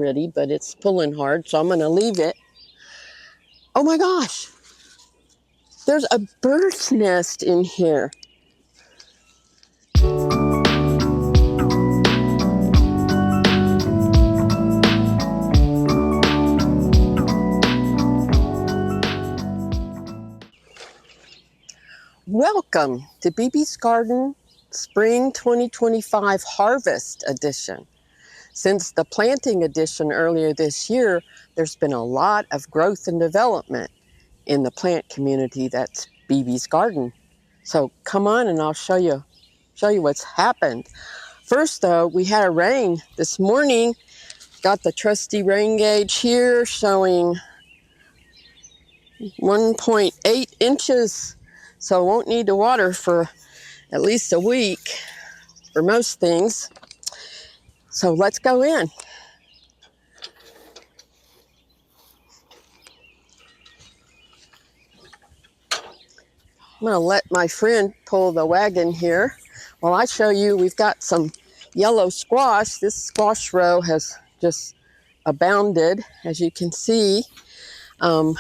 Pretty, but it's pulling hard, so I'm going to leave it. Oh my gosh, there's a bird's nest in here. Welcome to BB's Garden Spring 2025 Harvest Edition. Since the planting edition earlier this year, there's been a lot of growth and development in the plant community that's BB's Garden. So come on and I'll show you what's happened. First though, we had a rain this morning. Got the trusty rain gauge here showing 1.8 inches. So won't need to water for at least a week for most things. So let's go in. I'm going to let my friend pull the wagon here while I show you. We've got some yellow squash. This squash row has just abounded, as you can see. The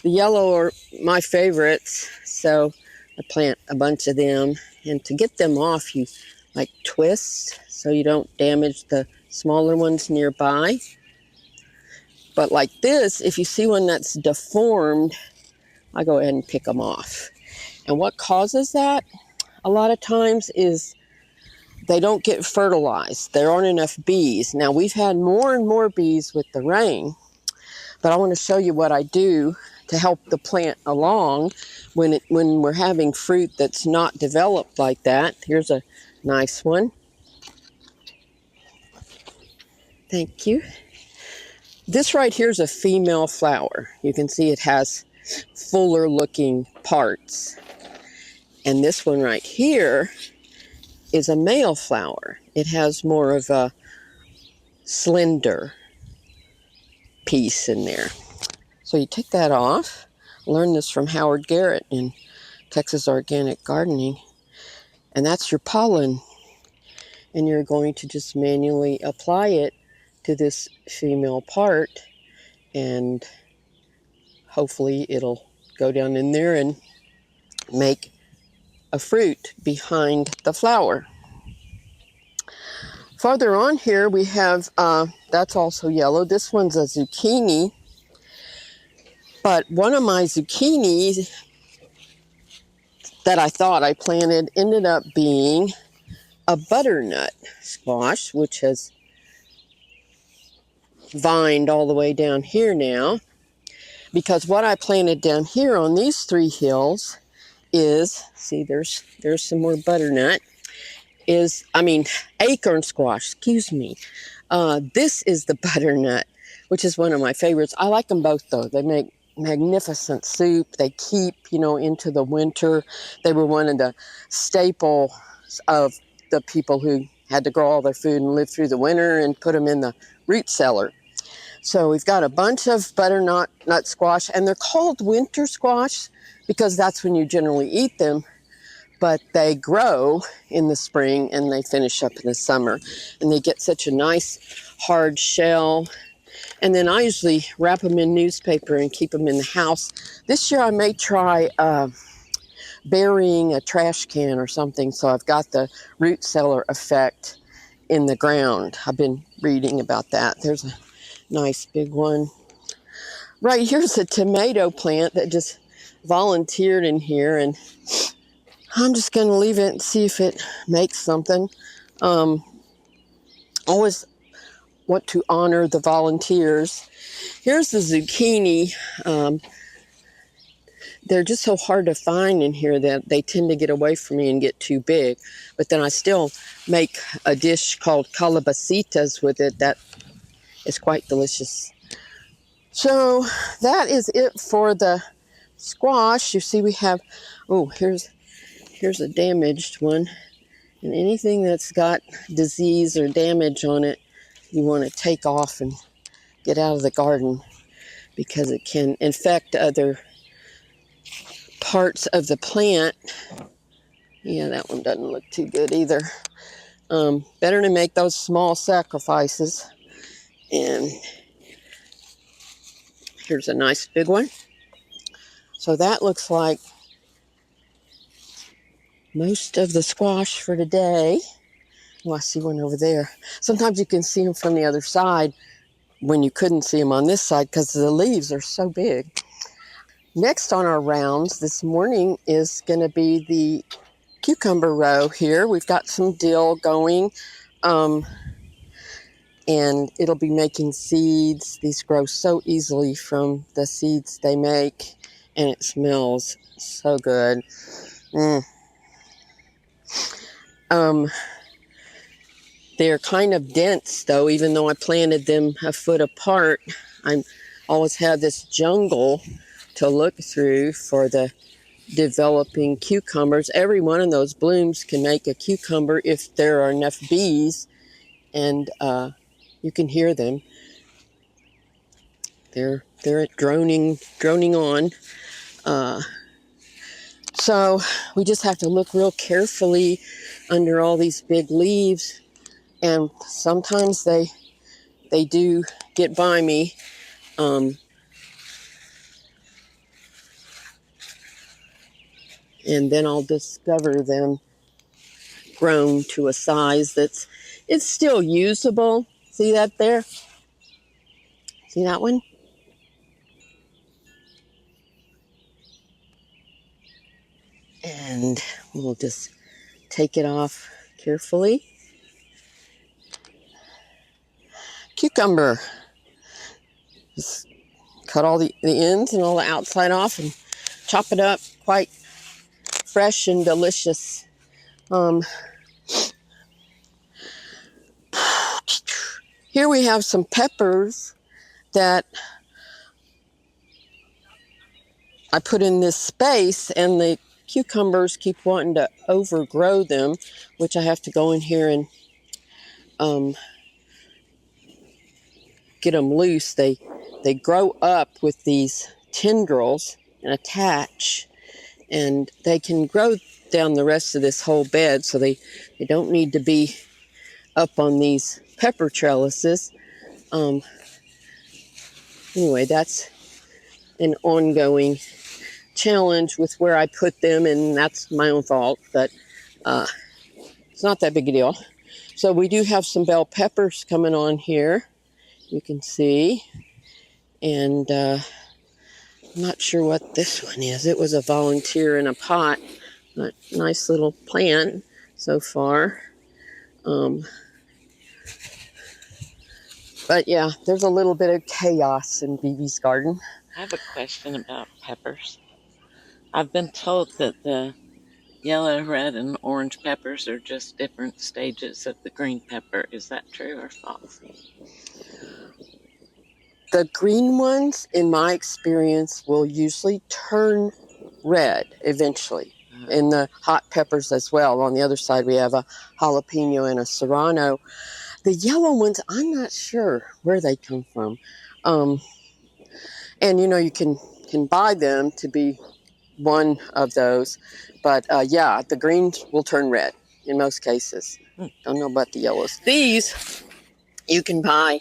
yellow are my favorites, so I plant a bunch of them. And to get them off, you like twist so you don't damage the smaller ones nearby. But like this, if you see one that's deformed, I go ahead and pick them off. And what causes that a lot of times is they don't get fertilized. There aren't enough bees. Now we've had more and more bees with the rain, but I want to show you what I do to help the plant along when we're having fruit that's not developed like that. Here's a nice one. Thank you. This right here is a female flower. You can see it has fuller looking parts. And this one right here is a male flower. It has more of a slender piece in there. So you take that off. Learned this from Howard Garrett in Texas Organic Gardening. And that's your pollen. And you're going to just manually apply it to this female part. And hopefully it'll go down in there and make a fruit behind the flower. Farther on here we have, that's also yellow. This one's a zucchini. But one of my zucchinis that I thought I planted ended up being a butternut squash, which has vined all the way down here now. Because what I planted down here on these three hills is, see, there's some more butternut, acorn squash, excuse me. This is the butternut, which is one of my favorites. I like them both though. They make magnificent soup. They keep, into the winter. They were one of the staples of the people who had to grow all their food and live through the winter and put them in the root cellar. So we've got a bunch of butternut squash, and they're called winter squash because that's when you generally eat them, but they grow in the spring and they finish up in the summer, and they get such a nice hard shell. And then I usually wrap them in newspaper and keep them in the house. This year I may try burying a trash can or something, so I've got the root cellar effect in the ground. I've been reading about that. There's a nice big one. Right here's a tomato plant that just volunteered in here, and I'm just going to leave it and see if it makes something. Always want to honor the volunteers. Here's the zucchini. They're just so hard to find in here that they tend to get away from me and get too big. But then I still make a dish called calabacitas with it that is quite delicious. So that is it for the squash. You see we have, here's a damaged one. And anything that's got disease or damage on it, you want to take off and get out of the garden because it can infect other parts of the plant. Yeah, that one doesn't look too good either. Better to make those small sacrifices And here's a nice big one. So that looks like most of the squash for today. Oh, I see one over there. Sometimes you can see them from the other side when you couldn't see them on this side because the leaves are so big. Next on our rounds this morning is going to be the cucumber row here. We've got some dill going, and it'll be making seeds. These grow so easily from the seeds they make, and it smells so good. They're kind of dense, though, even though I planted them a foot apart. I always have this jungle to look through for the developing cucumbers. Every one of those blooms can make a cucumber if there are enough bees, and you can hear them. They're droning on. So we just have to look real carefully under all these big leaves, and sometimes they do get by me. And then I'll discover them grown to a size it's still usable. See that there? See that one? And we'll just take it off carefully. Cucumber. Just cut all the ends and all the outside off and chop it up quite fresh and delicious. Here we have some peppers that I put in this space, and the cucumbers keep wanting to overgrow them, which I have to go in here and get them loose. They grow up with these tendrils and attach, and they can grow down the rest of this whole bed, so they don't need to be up on these pepper trellises. Anyway, that's an ongoing challenge with where I put them, and that's my own fault, but it's not that big a deal. So we do have some bell peppers coming on here, you can see, and I'm not sure what this one is. It was a volunteer in a pot. A nice little plant so far. But yeah, there's a little bit of chaos in Vivi's garden. I have a question about peppers. I've been told that the yellow, red, and orange peppers are just different stages of the green pepper. Is that true or false? The green ones, in my experience, will usually turn red eventually. And the hot peppers as well. On the other side, we have a jalapeno and a serrano. The yellow ones, I'm not sure where they come from. And you can buy them to be one of those. But yeah, the greens will turn red in most cases. Don't know about the yellows. These you can buy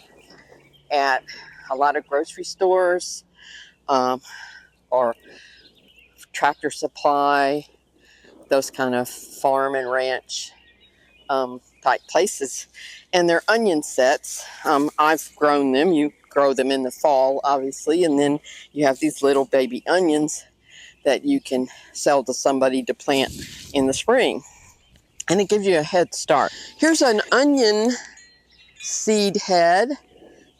at a lot of grocery stores, or Tractor Supply, those kind of farm and ranch type places. And they're onion sets. I've grown them. You grow them in the fall, obviously, and then you have these little baby onions that you can sell to somebody to plant in the spring. And it gives you a head start. Here's an onion seed head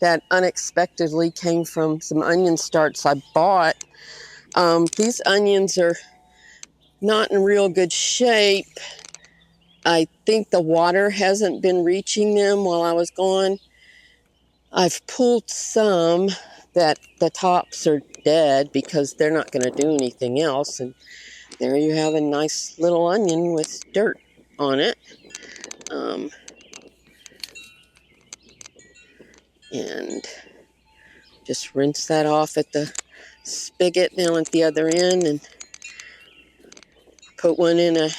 that unexpectedly came from some onion starts I bought. These onions are not in real good shape. I think the water hasn't been reaching them while I was gone. I've pulled some that the tops are dead because they're not going to do anything else. And there you have a nice little onion with dirt on it. And just rinse that off at the spigot down at the other end, and put one in a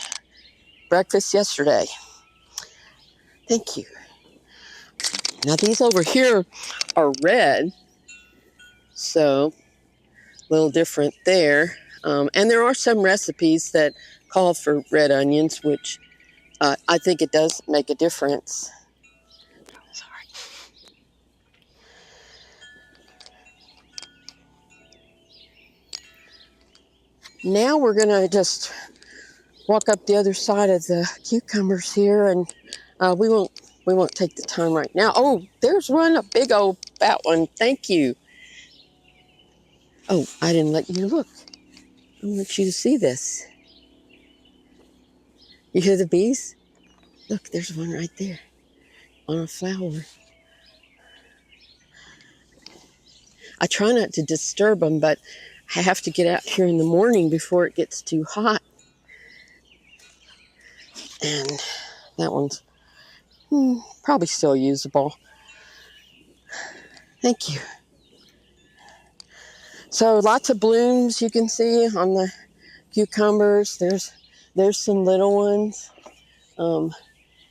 breakfast yesterday. Thank you. Now these over here are red, so a little different there. And there are some recipes that call for red onions, which I think it does make a difference. Sorry. Now we're going to just walk up the other side of the cucumbers here, and we won't take the time right now. Oh, there's one, a big old fat one. Thank you. Oh, I didn't let you look. I want you to see this. You hear the bees? Look, there's one right there on a flower. I try not to disturb them, but I have to get out here in the morning before it gets too hot. And that one's probably still usable. Thank you. So lots of blooms you can see on the cucumbers. There's some little ones.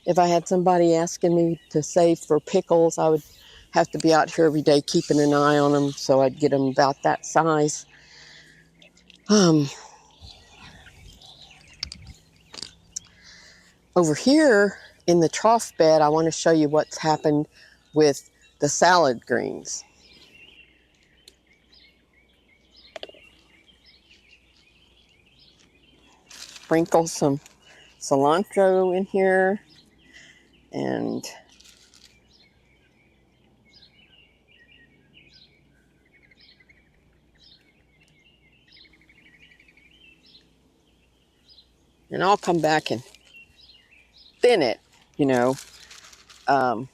If I had somebody asking me to save for pickles, I would have to be out here every day keeping an eye on them, so I'd get them about that size. Over here in the trough bed, I want to show you what's happened with the salad greens. Sprinkle some cilantro in here, and I'll come back and thin it, you know, um,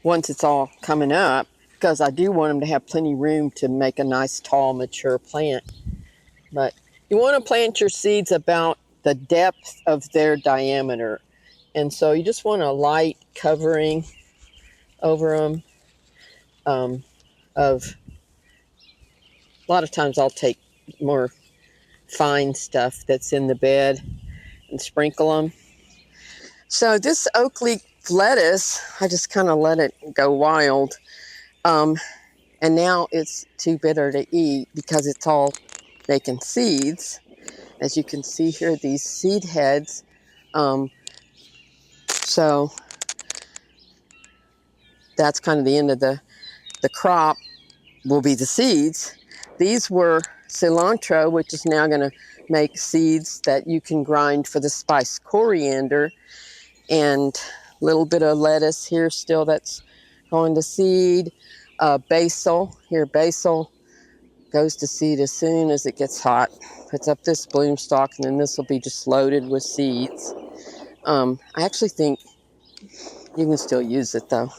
once it's all coming up, because I do want them to have plenty of room to make a nice, tall, mature plant. But you want to plant your seeds about the depth of their diameter. And so you just want a light covering over them. Of a lot of times I'll take more fine stuff that's in the bed and sprinkle them. So this oak leaf lettuce, I just kind of let it go wild. And now it's too bitter to eat because it's all making seeds. As you can see here, these seed heads. So that's kind of the end of the crop, will be the seeds. These were cilantro, which is now going to make seeds that you can grind for the spice coriander, and a little bit of lettuce here still that's going to seed. Basil, here basil goes to seed as soon as it gets hot. Puts up this bloom stalk, and then this will be just loaded with seeds. I actually think you can still use it though.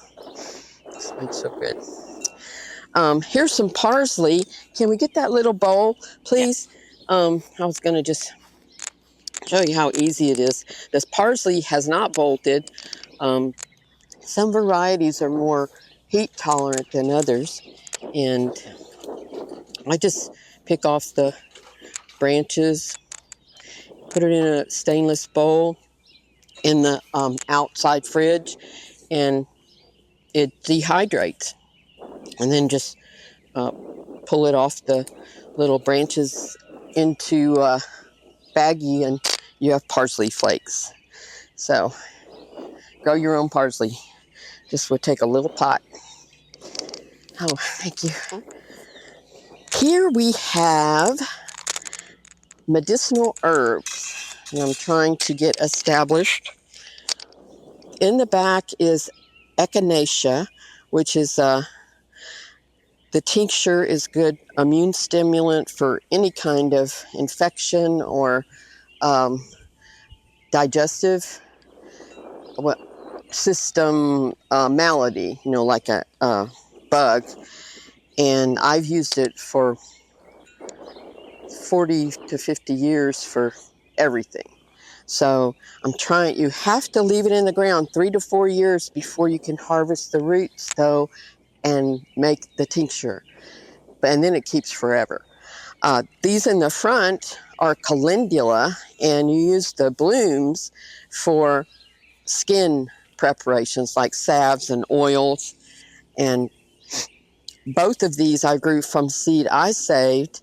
It smells so good. Here's some parsley. Can we get that little bowl, Yeah. please? I was going to just show you how easy it is. This parsley has not bolted. Some varieties are more heat tolerant than others, and I just pick off the branches, put it in a stainless bowl in the outside fridge, and it dehydrates, and then just pull it off the little branches into a baggie, and you have parsley flakes. So grow your own parsley. Just would take a little pot. Oh, thank you. Here we have medicinal herbs, and I'm trying to get established. In the back is echinacea, which is the tincture is good immune stimulant for any kind of infection or um, digestive system malady, like a bug. And I've used it for 40 to 50 years for everything. So you have to leave it in the ground 3 to 4 years before you can harvest the roots, though, and make the tincture. And then it keeps forever. These in the front are calendula, and you use the blooms for skin preparations like salves and oils. And both of these I grew from seed I saved.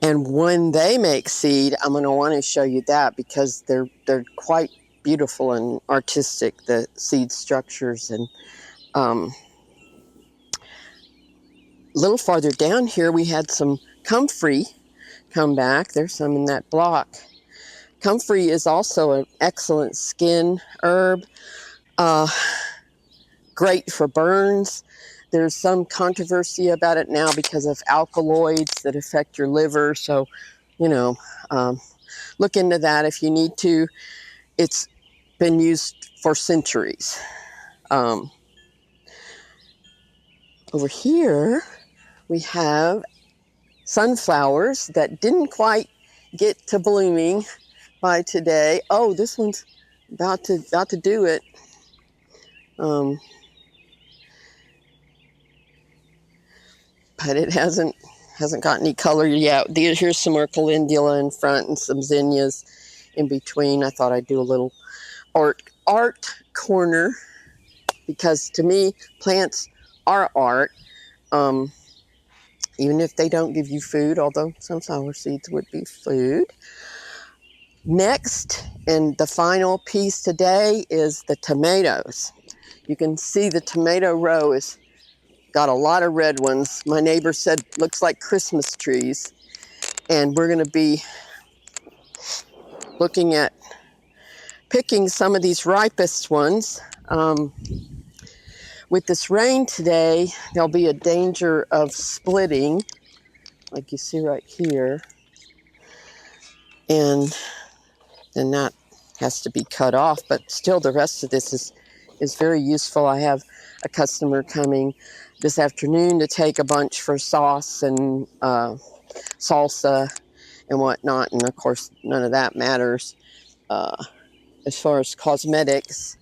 And when they make seed, I'm going to want to show you that because they're quite beautiful and artistic, the seed structures. And a little farther down here, we had some comfrey come back. There's some in that block. Comfrey is also an excellent skin herb, uh, great for burns. There's some controversy about it now because of alkaloids that affect your liver. So, you know, look into that if you need to. It's been used for centuries. Um, Over here, we have sunflowers that didn't quite get to blooming by today. Oh, this one's about to do it. Um, but it hasn't got any color yet. Here's some more calendula in front and some zinnias in between. I thought I'd do a little art corner because to me plants are art. Um, Even if they don't give you food, although sunflower seeds would be food. Next, and the final piece today is the tomatoes. You can see the tomato row has got a lot of red ones. My neighbor said looks like Christmas trees. And we're going to be looking at picking some of these ripest ones. With this rain today, there'll be a danger of splitting, like you see right here. And then that has to be cut off, but still the rest of this is very useful. I have a customer coming this afternoon to take a bunch for sauce and salsa and whatnot, and of course none of that matters. As far as cosmetics,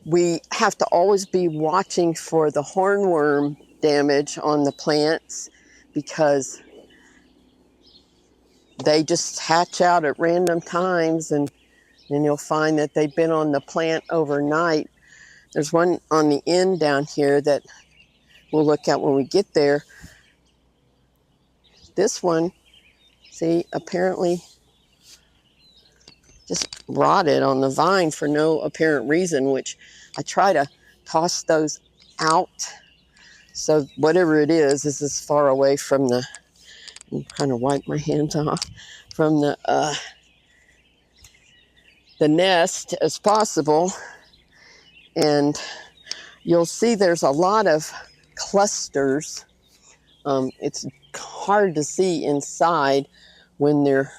we have to always be watching for the hornworm damage on the plants because they just hatch out at random times, and you'll find that they've been on the plant overnight. There's one on the end down here that we'll look at when we get there. This one, see, apparently just rotted on the vine for no apparent reason, which I try to toss those out. So whatever it is as far away from the, kind of wipe my hands off, from the nest as possible. And you'll see there's a lot of clusters. It's hard to see inside when they're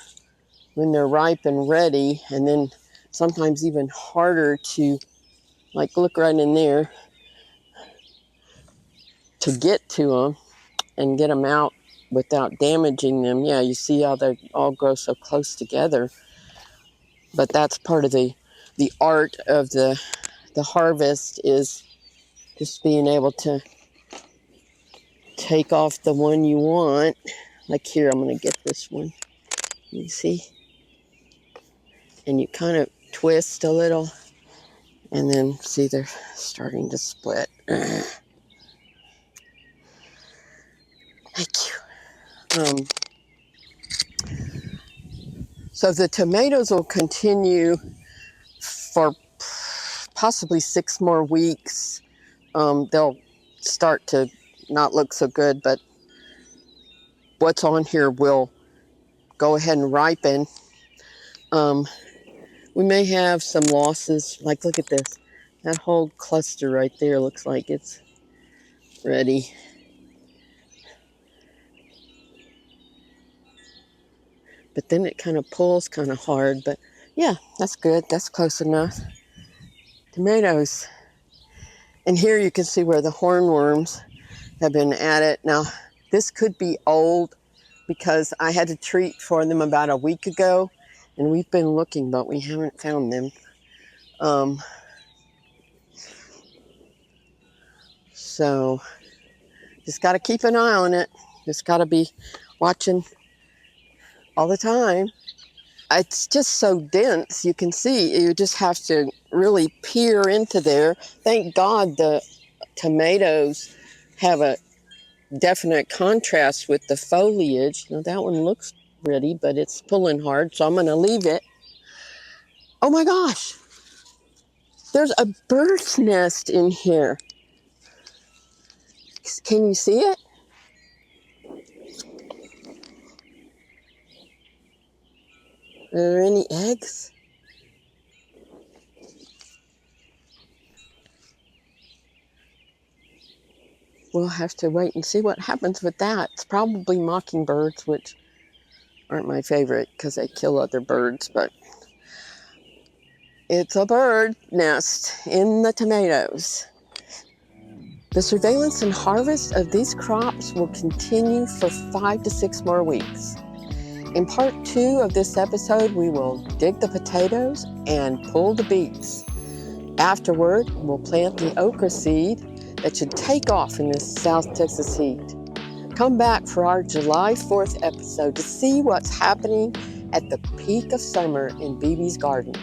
ripe and ready, and then sometimes even harder to, like, look right in there, to get to them and get them out without damaging them. Yeah, you see how they all grow so close together. But that's part of the art of the harvest, is just being able to take off the one you want. Like here, I'm going to get this one. You see? And you kind of twist a little, and then see they're starting to split. Thank you. So the tomatoes will continue for possibly 6 more weeks. They'll start to not look so good, but what's on here will go ahead and ripen. We may have some losses. Like, look at this. That whole cluster right there looks like it's ready. But then it kind of pulls kind of hard. But yeah, that's good. That's close enough. Tomatoes. And here you can see where the hornworms have been at it. Now, this could be old because I had to treat for them about a week ago, and we've been looking, but we haven't found them. So just got to keep an eye on it. Just got to be watching all the time. It's just so dense. You can see, you just have to really peer into there. Thank God the tomatoes have a definite contrast with the foliage. Now that one looks pretty, but it's pulling hard, so I'm going to leave it. Oh my gosh, there's a bird's nest in here. Can you see it? Are there any eggs? We'll have to wait and see what happens with that. It's probably mockingbirds, which aren't my favorite because they kill other birds, but it's a bird nest in the tomatoes. The surveillance and harvest of these crops will continue for 5 to 6 more weeks. In part 2 of this episode, we will dig the potatoes and pull the beets. Afterward, we'll plant the okra seed that should take off in this South Texas heat. Come back for our July 4th episode to see what's happening at the peak of summer in BB's garden.